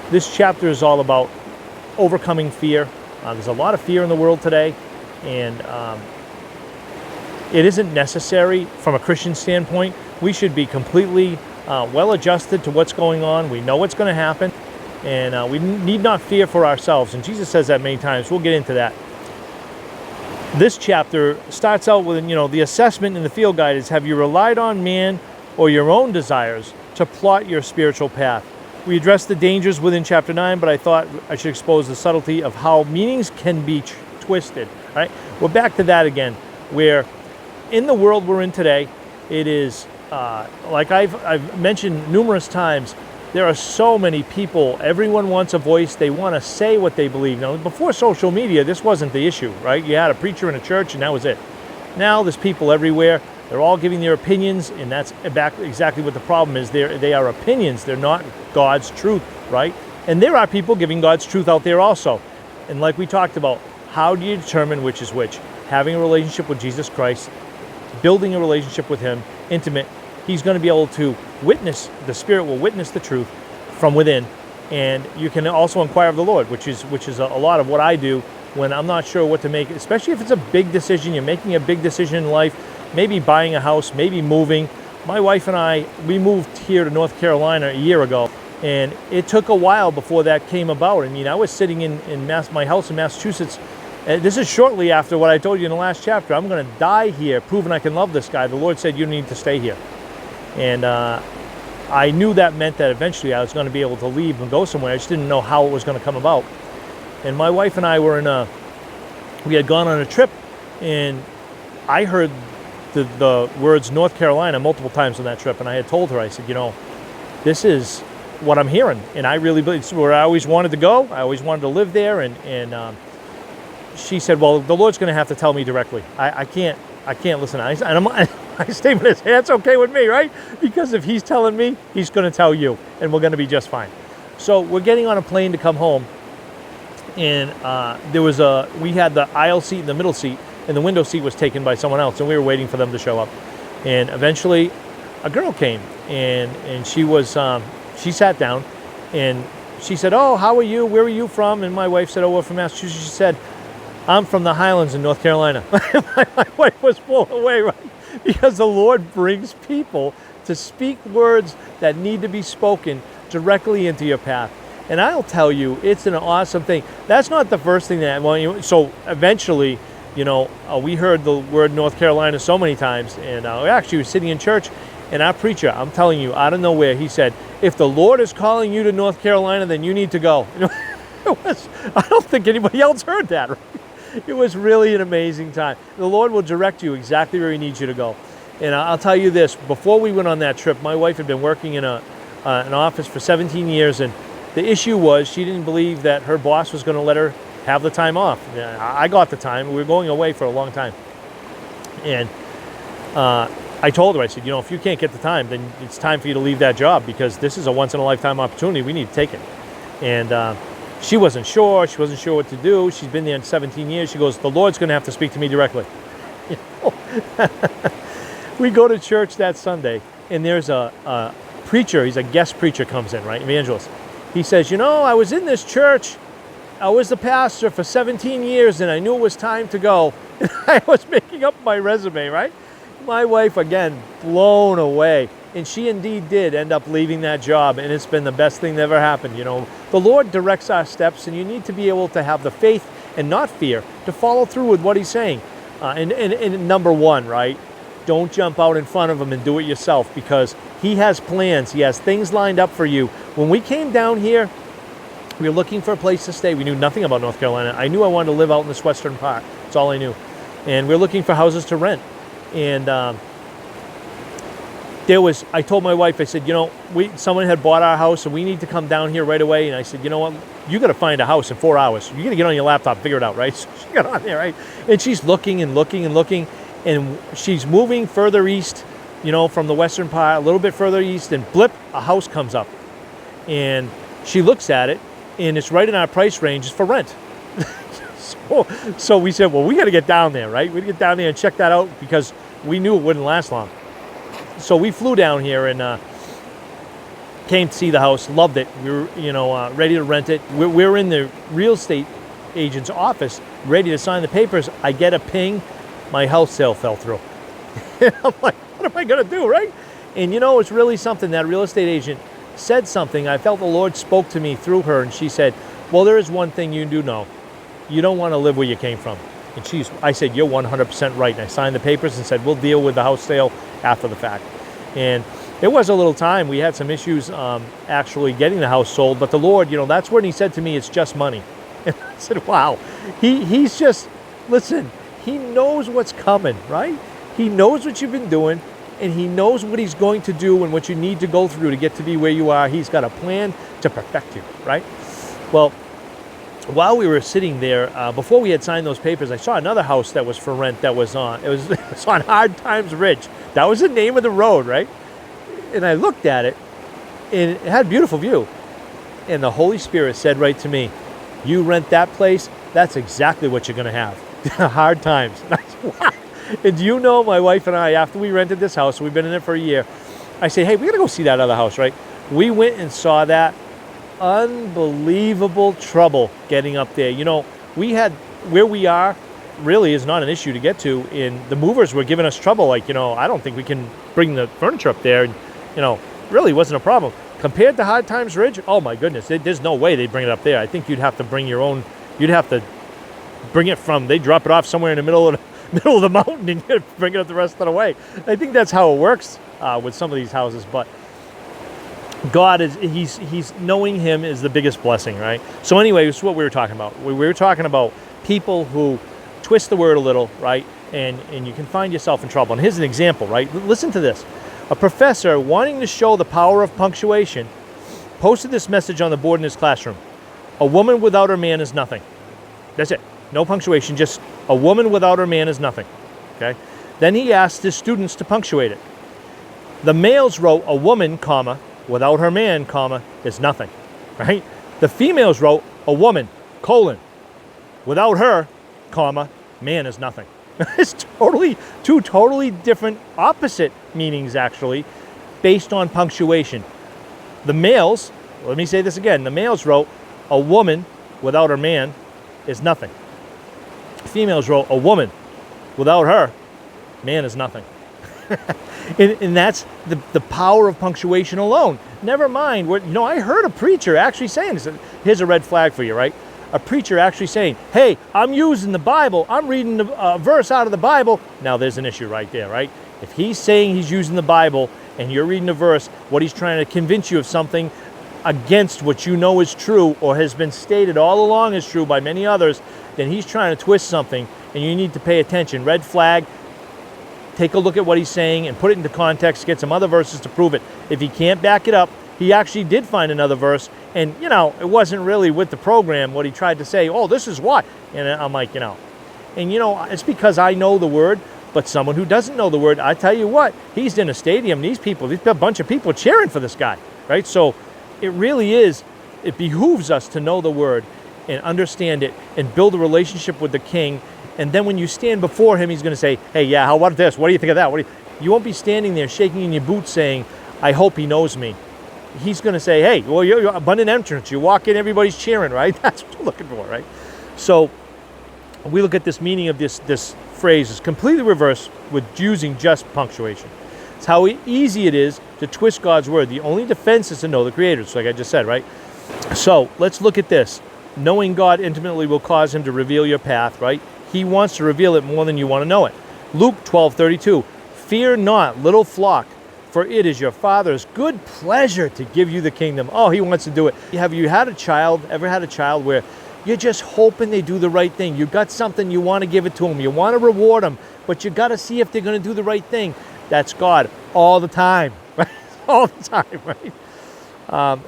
This chapter is all about overcoming fear. There's a lot of fear in the world today, and it isn't necessary from a Christian standpoint. We should be completely well adjusted to what's going on. We know what's going to happen, and we need not fear for ourselves. And Jesus says that many times. We'll get into that. This chapter starts out with, the assessment in the field guide is, have you relied on man or your own desires to plot your spiritual path? We addressed the dangers within chapter 9, but I thought I should expose the subtlety of how meanings can be twisted. Right? We're back to that again, where in the world we're in today, it is, like I've mentioned numerous times, there are so many people. Everyone wants a voice. They want to say what they believe. Now, before social media, this wasn't the issue, right? You had a preacher in a church, and that was it. Now there's people everywhere. They're all giving their opinions, and that's exactly what the problem is. They are opinions. They're not God's truth, right? And there are people giving God's truth out there also. And like we talked about, how do you determine which is which? Having a relationship with Jesus Christ, building a relationship with Him, intimate. He's going to be able to witness, the Spirit will witness the truth from within. And you can also inquire of the Lord, which is a lot of what I do when I'm not sure what to make, especially if it's a big decision. You're making a big decision in life, maybe buying a house, maybe moving. My wife and I, we moved here to North Carolina a year ago, and it took a while before that came about. I mean, I was sitting in my house in Massachusetts. This is shortly after what I told you in the last chapter. I'm going to die here, proving I can love this guy. The Lord said, you need to stay here. And I knew that meant that eventually I was going to be able to leave and go somewhere. I just didn't know how it was going to come about. And my wife and I were we had gone on a trip, and I heard the words North Carolina multiple times on that trip. And I had told her, I said, this is what I'm hearing. And I really believe it's where I always wanted to go. I always wanted to live there. And she said, well, the Lord's going to have to tell me directly. I can't listen. My statement is, hey, that's okay with me, right? Because if He's telling me, He's going to tell you, and we're going to be just fine. So we're getting on a plane to come home, and we had the aisle seat and the middle seat, and the window seat was taken by someone else, and we were waiting for them to show up. And eventually, a girl came, and she sat down, and she said, oh, how are you? Where are you from? And my wife said, oh, we're from Massachusetts. She said, I'm from the Highlands in North Carolina. My wife was blown away, right? Because the Lord brings people to speak words that need to be spoken directly into your path. And I'll tell you, it's an awesome thing. That's not the first thing so eventually, we heard the word North Carolina so many times, and we actually were sitting in church, and our preacher, I'm telling you, out of nowhere, he said, if the Lord is calling you to North Carolina, then you need to go. I don't think anybody else heard that, right? It was really an amazing time. The Lord will direct you exactly where He needs you to go. And I'll tell you this, before we went on that trip, my wife had been working in an office for 17 years, and the issue was she didn't believe that her boss was going to let her have the time off. I got the time. We were going away for a long time. And I told her, I said, if you can't get the time, then it's time for you to leave that job, because this is a once-in-a-lifetime opportunity. We need to take it. And she wasn't sure. She wasn't sure what to do. She's been there in 17 years. She goes, the Lord's going to have to speak to me directly. We go to church that Sunday, and there's a preacher. He's a guest preacher, comes in, right? Evangelist. He says, I was in this church. I was the pastor for 17 years, and I knew it was time to go. And I was making up my resume, right? My wife, again, blown away. And she indeed did end up leaving that job, and it's been the best thing that ever happened. The Lord directs our steps, and you need to be able to have the faith and not fear to follow through with what He's saying. And number one, right? Don't jump out in front of Him and do it yourself, because He has plans. He has things lined up for you. When we came down here, we were looking for a place to stay. We knew nothing about North Carolina. I knew I wanted to live out in this western part. That's all I knew. And we were looking for houses to rent. And I told my wife, I said, someone had bought our house, and we need to come down here right away. And I said, you know what? You got to find a house in 4 hours. You got to get on your laptop, figure it out, right? So she got on there, right? And she's looking and looking and looking, and she's moving further east, from the western part, a little bit further east, and blip, a house comes up. And she looks at it, and it's right in our price range. It's for rent. So we said, well, we got to get down there, right? We got to get down there and check that out, because we knew it wouldn't last long. So we flew down here, and came to see the house, loved it. We were, ready to rent it. We're in the real estate agent's office, ready to sign the papers. I get a ping, my house sale fell through. I'm like, what am I going to do, right? And it's really something. That real estate agent said something. I felt the Lord spoke to me through her, and she said, well, there is one thing you do know. You don't want to live where you came from. And I said, you're 100% right. And I signed the papers and said, we'll deal with the house sale after the fact. And it was a little time. We had some issues actually getting the house sold. But the Lord, that's when he said to me, it's just money. And I said, wow. He's just, listen, he knows what's coming, right? He knows what you've been doing, and he knows what he's going to do and what you need to go through to get to be where you are. He's got a plan to perfect you, right? Well, while we were sitting there, before we had signed those papers, I saw another house that was for rent that was on. It was on Hard Times Ridge. That was the name of the road, right? And I looked at it, and it had a beautiful view. And the Holy Spirit said right to me, you rent that place, that's exactly what you're going to have. Hard times. And I said, wow. And do you know, my wife and I, after we rented this house, we've been in it for a year, I said, hey, we got to go see that other house, right? We went and saw that. Unbelievable trouble getting up there. We had, where we are really is not an issue to get to, and the movers were giving us trouble. Like, I don't think we can bring the furniture up there. And, really wasn't a problem. Compared to Hard Times Ridge, oh my goodness, there's no way they'd bring it up there. I think you'd have to bring your own, you'd have to bring it from, they drop it off somewhere in the middle of the mountain and you bring it up the rest of the way. I think that's how it works with some of these houses. But God he's knowing him is the biggest blessing, right? So anyway, this is what we were talking about. We were talking about people who twist the word a little, right? And you can find yourself in trouble. And here's an example, right? Listen to this. A professor wanting to show the power of punctuation posted this message on the board in his classroom. A woman without her man is nothing. That's it. No punctuation, just a woman without her man is nothing. Okay? Then he asked his students to punctuate it. The males wrote a woman, comma, without her man, comma, is nothing, right? The females wrote a woman, colon, without her, comma, man is nothing. It's two totally different opposite meanings, actually, based on punctuation. The males, let me say this again, the males wrote a woman without her man is nothing. Females wrote a woman without her, man is nothing. And that's the power of punctuation alone. Never mind, I heard a preacher actually saying, here's a red flag for you, right? A preacher actually saying, hey, I'm using the Bible, I'm reading a verse out of the Bible. Now there's an issue right there, right? If he's saying he's using the Bible and you're reading a verse, what he's trying to convince you of something against what you know is true or has been stated all along is true by many others, then he's trying to twist something and you need to pay attention. Red flag. Take a look at what he's saying and put it into context, get some other verses to prove it. If he can't back it up, he actually did find another verse, and, it wasn't really with the program what he tried to say, oh, this is what? And I'm like, and, it's because I know the word, but someone who doesn't know the word, I tell you what, he's in a stadium, there's a bunch of people cheering for this guy, right? So it really is, it behooves us to know the word and understand it and build a relationship with the King. And then when you stand before him, he's going to say, hey, yeah, how about this? What do you think of that? You won't be standing there shaking in your boots saying, I hope he knows me. He's going to say, hey, well, you're abundant entrance. You walk in, everybody's cheering, right? That's what you're looking for, right? So we look at this meaning of this phrase is completely reversed with using just punctuation. It's how easy it is to twist God's word. The only defense is to know the Creator. It's like I just said, right? So let's look at this. Knowing God intimately will cause him to reveal your path, right? He wants to reveal it more than you want to know it. Luke 12:32, fear not, little flock, for it is your Father's good pleasure to give you the kingdom. Oh, he wants to do it. Have you ever had a child where you're just hoping they do the right thing? You got something, you want to give it to them. You want to reward them, but you got to see if they're going to do the right thing. That's God all the time, right? All the time, right?